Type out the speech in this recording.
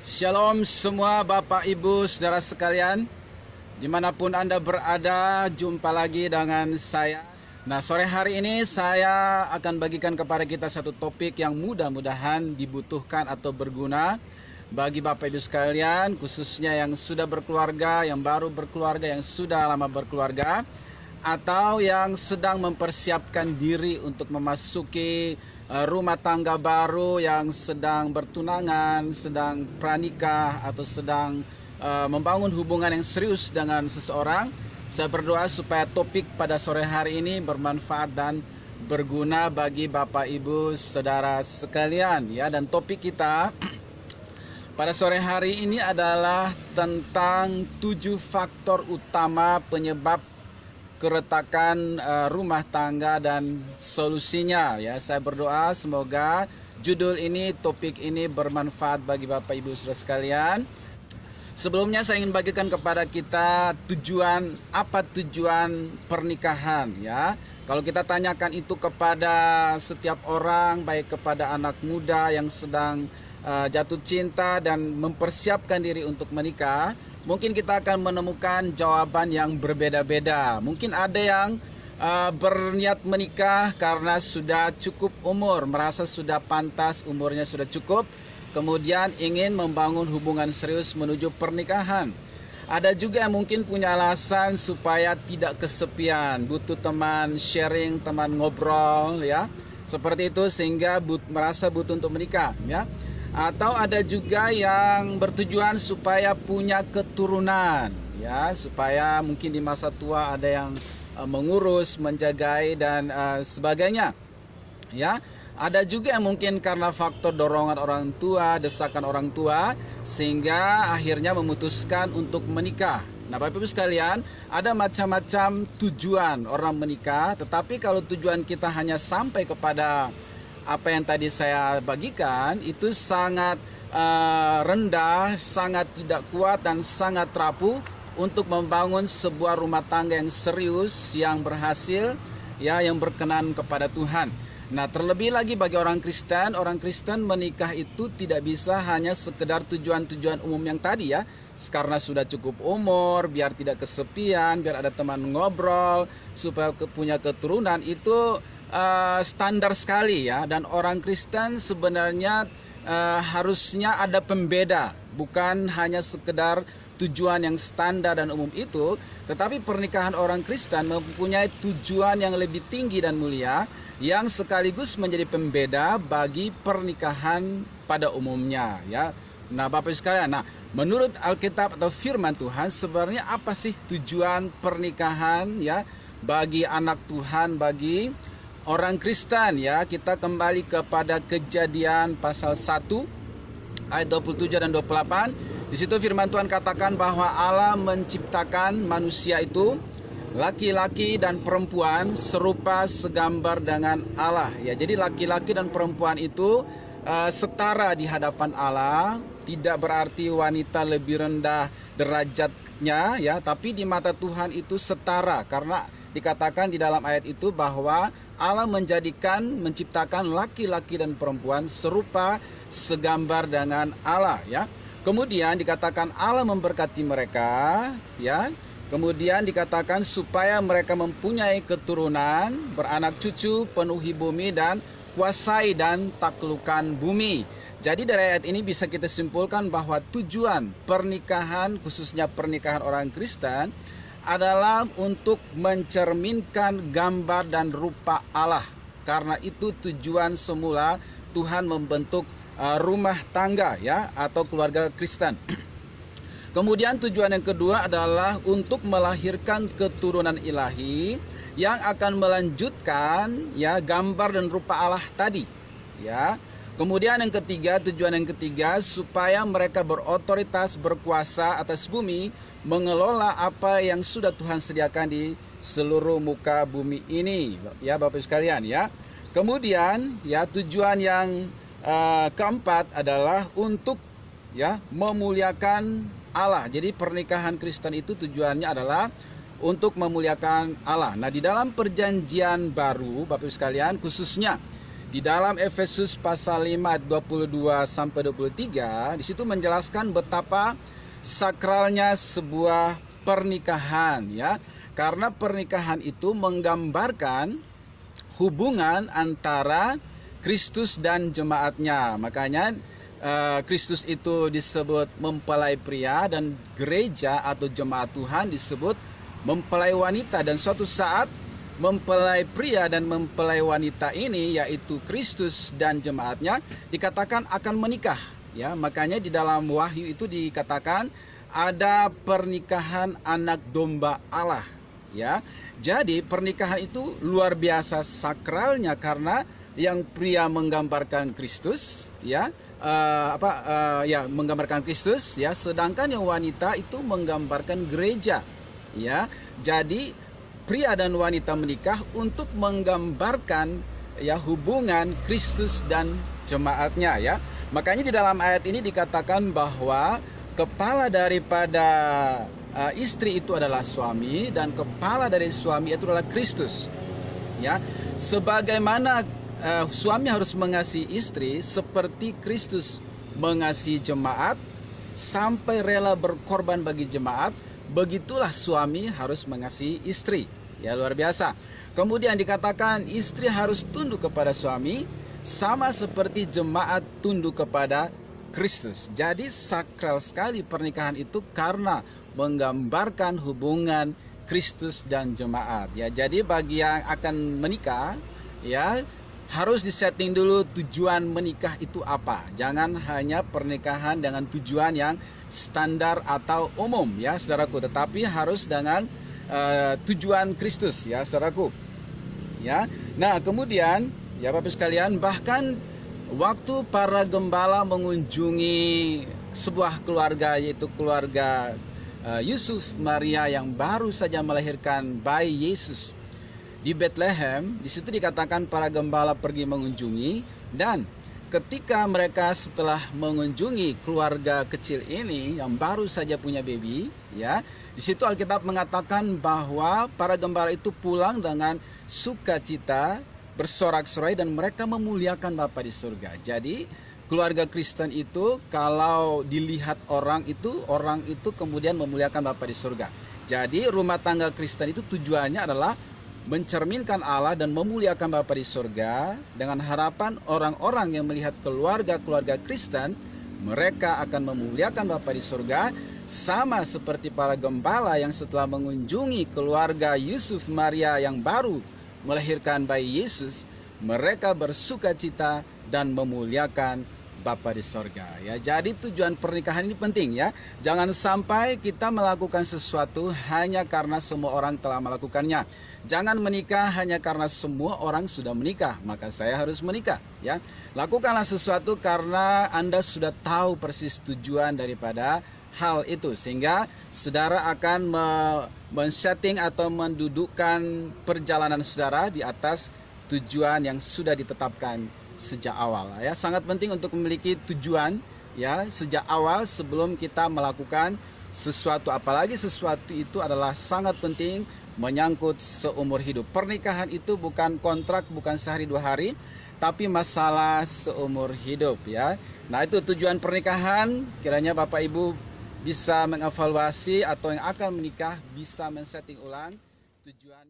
Shalom semua Bapak Ibu Saudara sekalian, dimanapun Anda berada, jumpa lagi dengan saya. Nah, sore hari ini saya akan bagikan kepada kita satu topik yang mudah-mudahan dibutuhkan atau berguna bagi Bapak Ibu sekalian, khususnya yang sudah berkeluarga, yang baru berkeluarga, yang sudah lama berkeluarga, atau yang sedang mempersiapkan diri untuk memasuki rumah tangga baru, yang sedang bertunangan, sedang pranikah, atau sedang membangun hubungan yang serius dengan seseorang. Saya berdoa supaya topik pada sore hari ini bermanfaat dan berguna bagi Bapak Ibu Saudara sekalian ya. Dan topik kita pada sore hari ini adalah tentang 7 faktor utama penyebab keretakan rumah tangga dan solusinya ya. Saya berdoa semoga judul ini, topik ini bermanfaat bagi Bapak Ibu Saudara sekalian. Sebelumnya saya ingin bagikan kepada kita tujuan pernikahan ya. Kalau kita tanyakan itu kepada setiap orang, baik kepada anak muda yang sedang jatuh cinta dan mempersiapkan diri untuk menikah, mungkin kita akan menemukan jawaban yang berbeda-beda. Mungkin ada yang berniat menikah karena sudah cukup umur, merasa sudah pantas, umurnya sudah cukup, kemudian ingin membangun hubungan serius menuju pernikahan. Ada juga yang mungkin punya alasan supaya tidak kesepian, butuh teman sharing, teman ngobrol ya. Seperti itu sehingga merasa butuh untuk menikah ya. Atau ada juga yang bertujuan supaya punya keturunan ya, supaya mungkin di masa tua ada yang mengurus, menjagai dan sebagainya ya. Ada juga yang mungkin karena faktor dorongan orang tua, desakan orang tua, sehingga akhirnya memutuskan untuk menikah. Nah, Bapak Ibu sekalian, ada macam-macam tujuan orang menikah, tetapi kalau tujuan kita hanya sampai kepada apa yang tadi saya bagikan, itu sangat rendah, sangat tidak kuat dan sangat rapuh untuk membangun sebuah rumah tangga yang serius, yang berhasil, ya, yang berkenan kepada Tuhan. Nah, terlebih lagi bagi orang Kristen menikah itu tidak bisa hanya sekedar tujuan-tujuan umum yang tadi ya. Karena sudah cukup umur, biar tidak kesepian, biar ada teman ngobrol, supaya punya keturunan, itu standar sekali ya. Dan orang Kristen sebenarnya harusnya ada pembeda, bukan hanya sekedar tujuan yang standar dan umum itu, tetapi pernikahan orang Kristen mempunyai tujuan yang lebih tinggi dan mulia, yang sekaligus menjadi pembeda bagi pernikahan pada umumnya ya. Nah, Bapak sekalian, menurut Alkitab atau firman Tuhan, sebenarnya apa sih tujuan pernikahan ya bagi anak Tuhan, bagi orang Kristen ya? Kita kembali kepada Kejadian pasal 1 ayat 27 dan 28. Di situ firman Tuhan katakan bahwa Allah menciptakan manusia itu laki-laki dan perempuan serupa segambar dengan Allah ya. Jadi laki-laki dan perempuan itu setara di hadapan Allah. Tidak berarti wanita lebih rendah derajatnya ya, tapi di mata Tuhan itu setara, karena dikatakan di dalam ayat itu bahwa Allah menciptakan laki-laki dan perempuan serupa segambar dengan Allah ya. Kemudian dikatakan Allah memberkati mereka ya. Kemudian dikatakan supaya mereka mempunyai keturunan, beranak cucu, penuhi bumi dan kuasai dan taklukan bumi. Jadi dari ayat ini bisa kita simpulkan bahwa tujuan pernikahan, khususnya pernikahan orang Kristen, adalah untuk mencerminkan gambar dan rupa Allah. Karena itu tujuan semula Tuhan membentuk rumah tangga ya, atau keluarga Kristen. Kemudian tujuan yang kedua adalah untuk melahirkan keturunan ilahi yang akan melanjutkan ya gambar dan rupa Allah tadi ya. Kemudian yang ketiga, tujuan yang ketiga, supaya mereka berotoritas, berkuasa atas bumi, mengelola apa yang sudah Tuhan sediakan di seluruh muka bumi ini ya, Bapak sekalian ya. Kemudian ya, tujuan yang keempat adalah untuk ya memuliakan Allah. Jadi pernikahan Kristen itu tujuannya adalah untuk memuliakan Allah. Nah, di dalam perjanjian baru, Bapak sekalian, khususnya Di dalam Efesus pasal 5 ayat 22 sampai 23, di situ menjelaskan betapa sakralnya sebuah pernikahan, ya. Karena pernikahan itu menggambarkan hubungan antara Kristus dan jemaatnya. Makanya Kristus itu disebut mempelai pria dan gereja atau jemaat Tuhan disebut mempelai wanita. Dan suatu saat mempelai pria dan mempelai wanita ini, yaitu Kristus dan jemaatnya, dikatakan akan menikah, ya. Makanya di dalam Wahyu itu dikatakan ada pernikahan anak domba Allah, ya. Jadi pernikahan itu luar biasa sakralnya karena yang pria menggambarkan Kristus, ya, menggambarkan Kristus, ya, sedangkan yang wanita itu menggambarkan gereja, ya. Jadi pria dan wanita menikah untuk menggambarkan, ya, hubungan Kristus dan jemaatnya, ya. Makanya di dalam ayat ini dikatakan bahwa kepala daripada istri itu adalah suami dan kepala dari suami itu adalah Kristus, ya. Sebagaimana suami harus mengasihi istri seperti Kristus mengasihi jemaat sampai rela berkorban bagi jemaat, begitulah suami harus mengasihi istri. Ya, luar biasa. Kemudian dikatakan istri harus tunduk kepada suami sama seperti jemaat tunduk kepada Kristus. Jadi sakral sekali pernikahan itu karena menggambarkan hubungan Kristus dan jemaat, ya. Jadi bagi yang akan menikah, ya, harus disetting dulu tujuan menikah itu apa. Jangan hanya pernikahan dengan tujuan yang standar atau umum, ya, saudaraku, tetapi harus dengan tujuan Kristus, ya, saudaraku, ya. Nah, kemudian, ya, Bapak sekalian, bahkan waktu para gembala mengunjungi sebuah keluarga, yaitu keluarga Yusuf Maria yang baru saja melahirkan bayi Yesus di Bethlehem, di situ dikatakan para gembala pergi mengunjungi, dan ketika mereka setelah mengunjungi keluarga kecil ini yang baru saja punya baby, ya, di situ Alkitab mengatakan bahwa para gembala itu pulang dengan sukacita, bersorak-sorai, dan mereka memuliakan Bapa di surga. Jadi keluarga Kristen itu kalau dilihat orang itu kemudian memuliakan Bapa di surga. Jadi rumah tangga Kristen itu tujuannya adalah mencerminkan Allah dan memuliakan Bapa di surga, dengan harapan orang-orang yang melihat keluarga-keluarga Kristen, mereka akan memuliakan Bapa di surga, sama seperti para gembala yang setelah mengunjungi keluarga Yusuf Maria yang baru melahirkan bayi Yesus, mereka bersukacita dan memuliakan Bapa di sorga, ya. Jadi tujuan pernikahan ini penting, ya. Jangan sampai kita melakukan sesuatu hanya karena semua orang telah melakukannya. Jangan menikah hanya karena semua orang sudah menikah, maka saya harus menikah, ya. Lakukanlah sesuatu karena Anda sudah tahu persis tujuan daripada hal itu, sehingga saudara akan men-setting atau mendudukkan perjalanan saudara di atas tujuan yang sudah ditetapkan sejak awal, ya. Sangat penting untuk memiliki tujuan, ya, sejak awal sebelum kita melakukan sesuatu, apalagi sesuatu itu adalah sangat penting menyangkut seumur hidup. Pernikahan itu bukan kontrak, bukan sehari dua hari, tapi masalah seumur hidup, ya. Nah, itu tujuan pernikahan. Kiranya Bapak Ibu bisa mengevaluasi atau yang akan menikah bisa men-setting ulang tujuan.